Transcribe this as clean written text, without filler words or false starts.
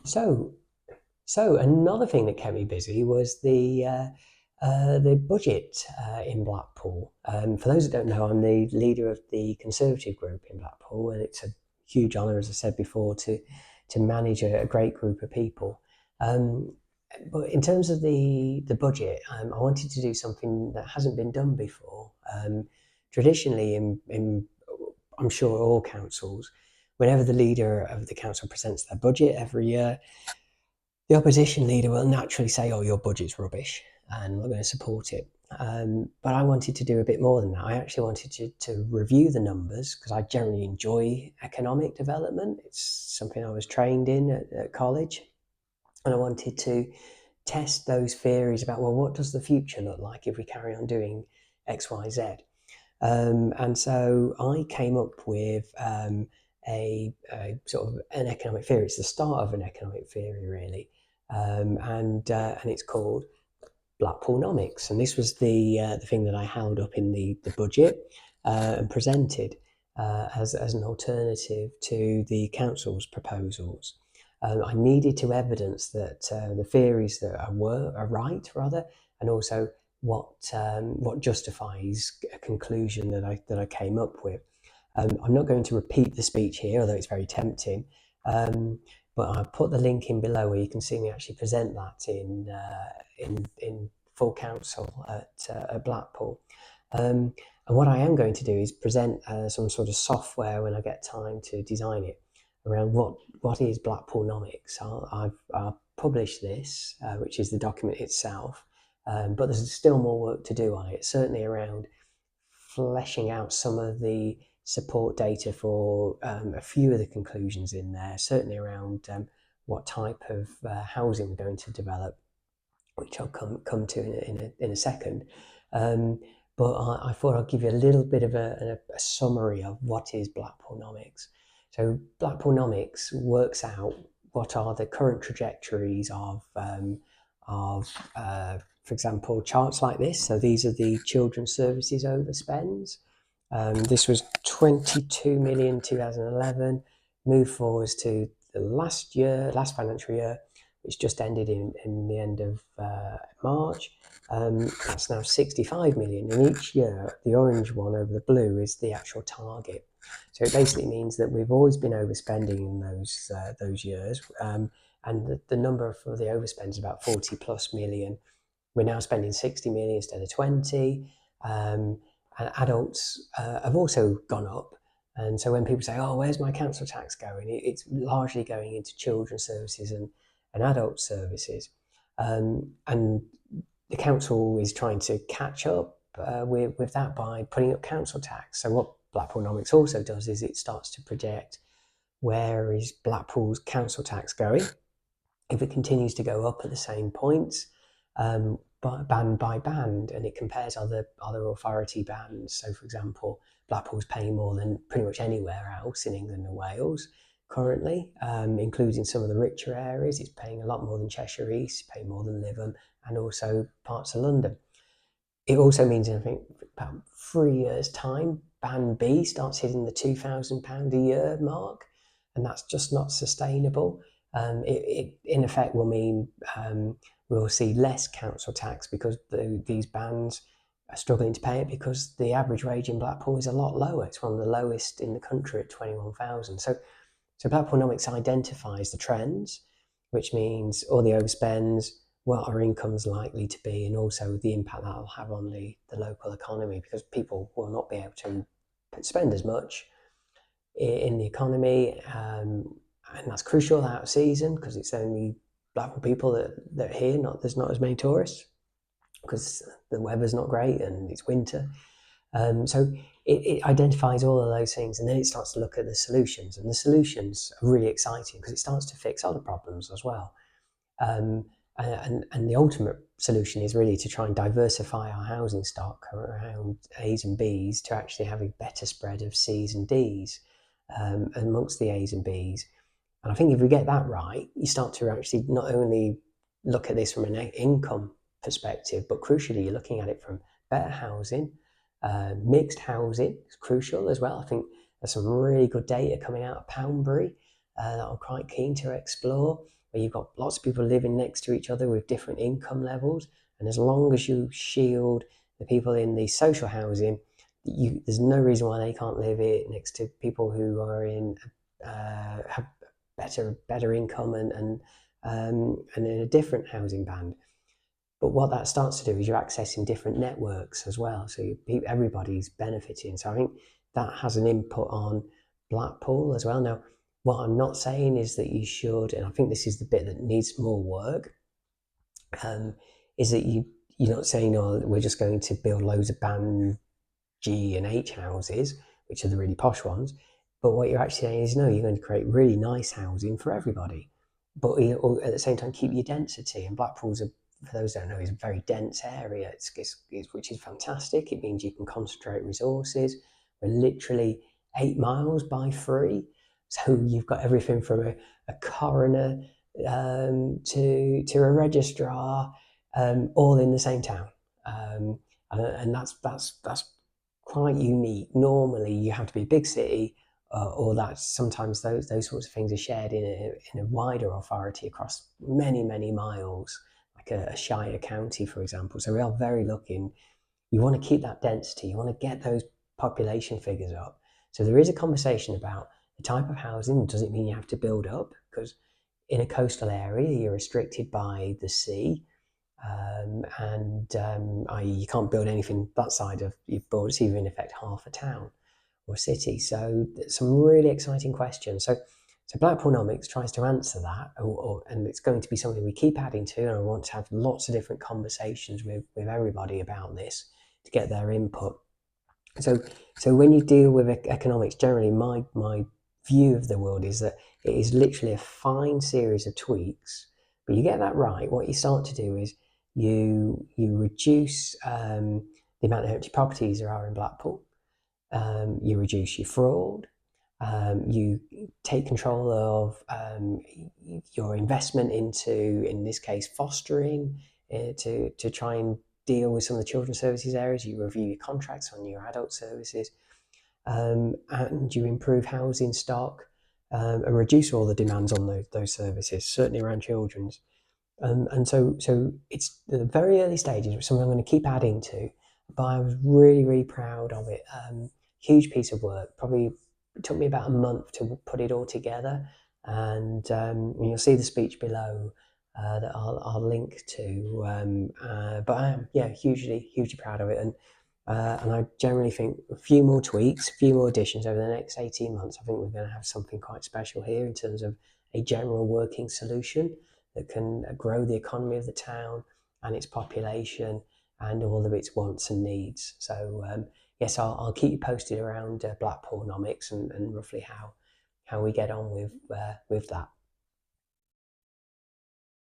So, so another thing that kept me busy was the budget in Blackpool. For those that don't know, I'm the leader of the Conservative group in Blackpool, and it's a huge honour, as I said before, to manage a great group of people. Um, but in terms of the budget, I wanted to do something that hasn't been done before. Traditionally, in I'm sure all councils, whenever the leader of the council presents their budget every year, the opposition leader will naturally say, "Oh, your budget's rubbish, and we're going to support it." But I wanted to do a bit more than that. I actually wanted to review the numbers because I generally enjoy economic development. It's something I was trained in at college, and I wanted to test those theories about, well, what does the future look like if we carry on doing X, Y, Z? And so I came up with a sort of an economic theory. It's the start of an economic theory, really, and it's called Blackpoolnomics. And this was the thing that I held up in the budget and presented as an alternative to the council's proposals. I needed to evidence that the theories that are right, rather, and also what justifies a conclusion that I came up with. I'm not going to repeat the speech here, although it's very tempting. But I've put the link in below where you can see me actually present that in full council at Blackpool. And what I am going to do is present some sort of software when I get time to design it around what is Blackpoolnomics. I'll publish this, which is the document itself, but there's still more work to do on it, certainly around fleshing out some of the support data for a few of the conclusions in there, certainly around what type of housing we're going to develop, which I'll come to in a second. But I thought I'd give you a little bit of a summary of what is Blackpoolnomics. So Blackpoolnomics works out what are the current trajectories of for example, charts like this. So these are the children's services overspends. This was 22 million 2011, move forwards to the last financial year, which just ended in the end of March. That's now 65 million, and each year the orange one over the blue is the actual target. So it basically means that we've always been overspending in those years, and the number for the overspend is about 40 plus million. We're now spending 60 million instead of 20. And adults have also gone up. And so when people say, "Oh, where's my council tax going?" It's largely going into children's services and adult services. And the council is trying to catch up with that by putting up council tax. So what Blackpoolnomics also does is it starts to project where is Blackpool's council tax going. If it continues to go up at the same points, band by band, and it compares other authority bands. So, for example, Blackpool's paying more than pretty much anywhere else in England and Wales currently, including some of the richer areas. It's paying a lot more than Cheshire East, paying more than Lytham, and also parts of London. It also means, I think, about 3 years' time, Band B starts hitting the £2,000 a year mark, and that's just not sustainable. It in effect will mean we'll see less council tax because these bands are struggling to pay it because the average wage in Blackpool is a lot lower. It's one of the lowest in the country at 21,000. So Blackpoolnomics identifies the trends, which means all the overspends, what our income's likely to be, and also the impact that'll have on the local economy, because people will not be able to spend as much in the economy, and that's crucial out of season because it's only Blackpool people that are here. There's not as many tourists because the weather's not great and it's winter. So it identifies all of those things, and then it starts to look at the solutions, and the solutions are really exciting because it starts to fix other problems as well. And the ultimate solution is really to try and diversify our housing stock around A's and B's to actually have a better spread of C's and D's amongst the A's and B's. And I think if we get that right, you start to actually not only look at this from an income perspective, but crucially, you're looking at it from better housing, mixed housing is crucial as well. I think there's some really good data coming out of Poundbury that I'm quite keen to explore, where where you've got lots of people living next to each other with different income levels. And as long as you shield the people in the social housing, there's no reason why they can't live it next to people who are in have better income and in a different housing band. But what that starts to do is you're accessing different networks as well, so everybody's benefiting. So I think that has an input on Blackpool as well. Now, what I'm not saying is that you should, and I think this is the bit that needs more work, is that you're not saying, oh, we're just going to build loads of band G and H houses, which are the really posh ones. But what you're actually saying is, no, you're going to create really nice housing for everybody, but at the same time keep your density. And Blackpool's for those who don't know, is a very dense area, which is fantastic. It means you can concentrate resources. We're literally 8 miles by 3, so you've got everything from a coroner to a registrar, all in the same town, and that's quite unique. Normally, you have to be a big city, or that sometimes those sorts of things are shared in a wider authority across many miles, like a shire county, for example. So we are very lucky. You want to keep that density. You want to get those population figures up. So there is a conversation about the type of housing. Does it mean you have to build up? Because in a coastal area, you're restricted by the sea. You can't build anything that side of your borders, even in effect half a town or city. So some really exciting questions. So Blackpoolnomics tries to answer that, and it's going to be something we keep adding to, and I want to have lots of different conversations with everybody about this to get their input. So when you deal with economics, generally my view of the world is that it is literally a fine series of tweaks, but you get that right, what you start to do is you reduce the amount of empty properties there are in Blackpool. You reduce your fraud. You take control of your investment into, in this case, fostering, to try and deal with some of the children's services areas. You review your contracts on your adult services, and you improve housing stock, and reduce all the demands on those services, certainly around children's. And so it's the very early stages, which something I'm going to keep adding to, but I was really proud of it. Huge piece of work. Probably it took me about a month to put it all together, and you'll see the speech below that I'll link to. But I am, yeah, hugely proud of it, and I generally think a few more tweaks, a few more additions over the next 18 months. I think we're going to have something quite special here in terms of a general working solution that can grow the economy of the town and its population and all of its wants and needs. So yes, I'll keep you posted around Blackpoolnomics and roughly how we get on with that.